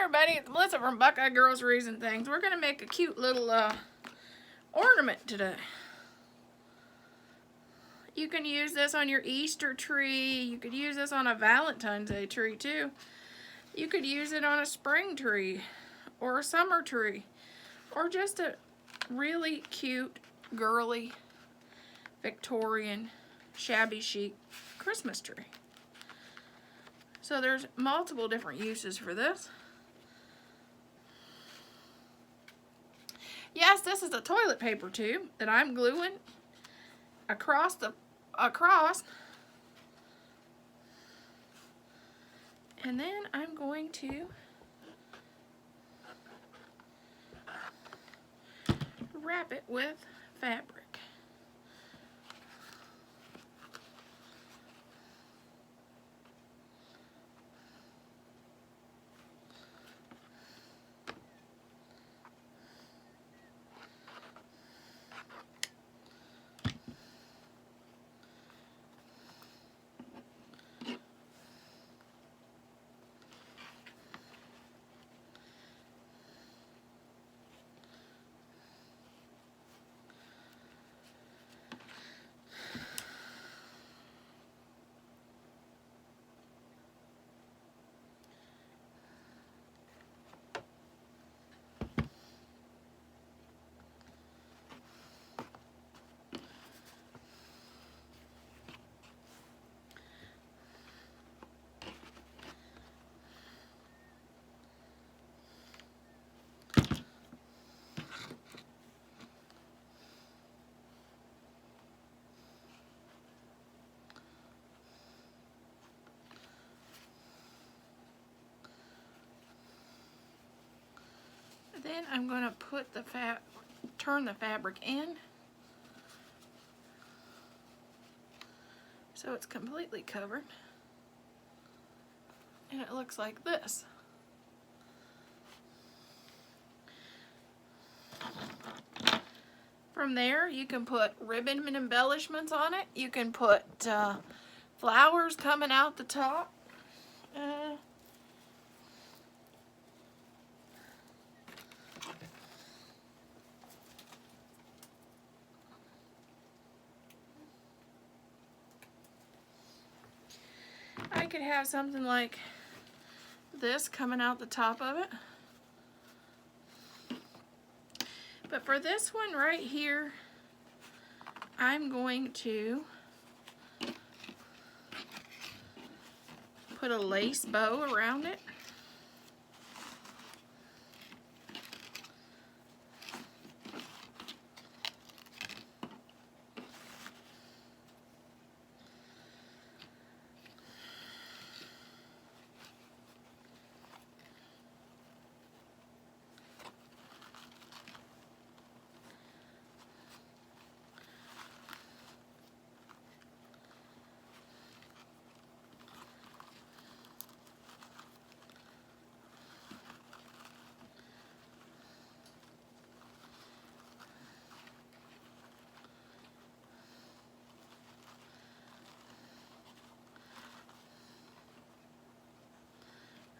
everybody, it's Melissa from Buckeye Groceries and Things. We're going to make a cute little ornament today. You can use this on your Easter tree. You could use this on a Valentine's Day tree too. You could use it on a spring tree or a summer tree or just a really cute, girly, Victorian, shabby chic Christmas tree. So there's multiple different uses for this. Yes, this is a toilet paper tube that I'm gluing across. And then I'm going to wrap it with fabric. Then I'm going to put turn the fabric in so it's completely covered, and it looks like this. From there you can put ribbon and embellishments on it. You can put flowers coming out the top. I could have something like this coming out the top of it. But for this one right here, I'm going to put a lace bow around it.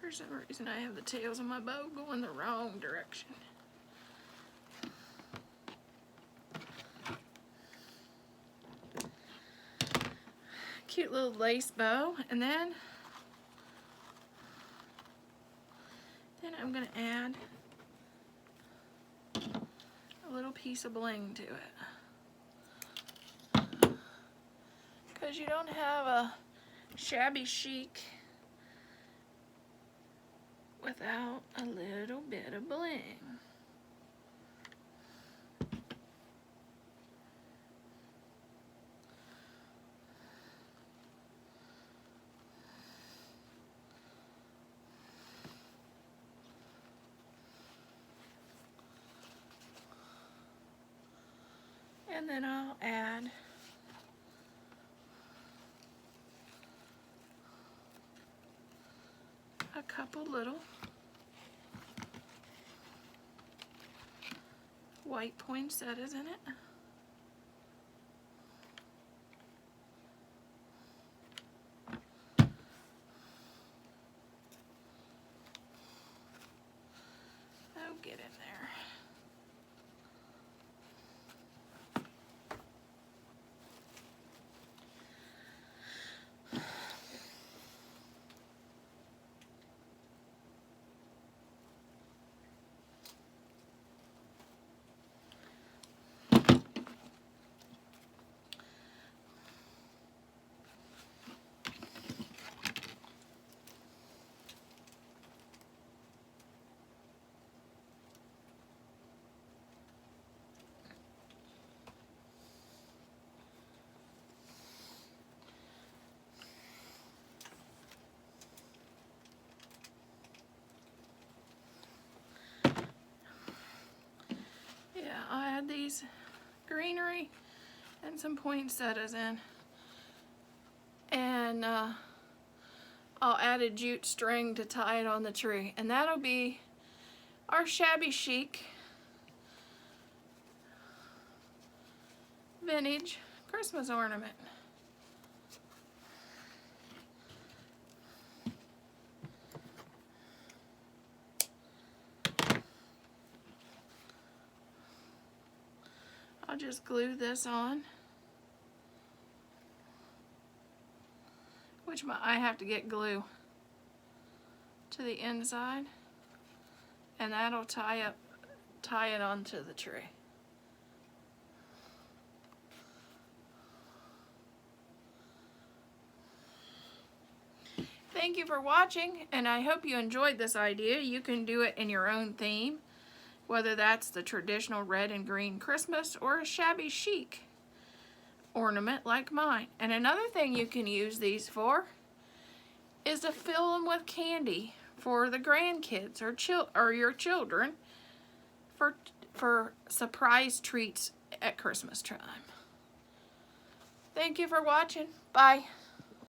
For some reason I have the tails of my bow going the wrong direction. Cute little lace bow, and then I'm going to add a little piece of bling to it. Because you don't have a shabby chic without a little bit of bling. And then I'll add a couple little white poinsettias in it. these greenery and some poinsettias in. And I'll add a jute string to tie it on the tree. And that'll be our shabby chic vintage Christmas ornament. I'll just glue this on, which I have to get glue to the inside, and that'll tie it onto the tree. Thank you for watching, and I hope you enjoyed this idea. You can do it in your own theme, whether that's the traditional red and green Christmas or a shabby chic ornament like mine. And another thing you can use these for is to fill them with candy for the grandkids or your children for surprise treats at Christmas time. Thank you for watching. Bye.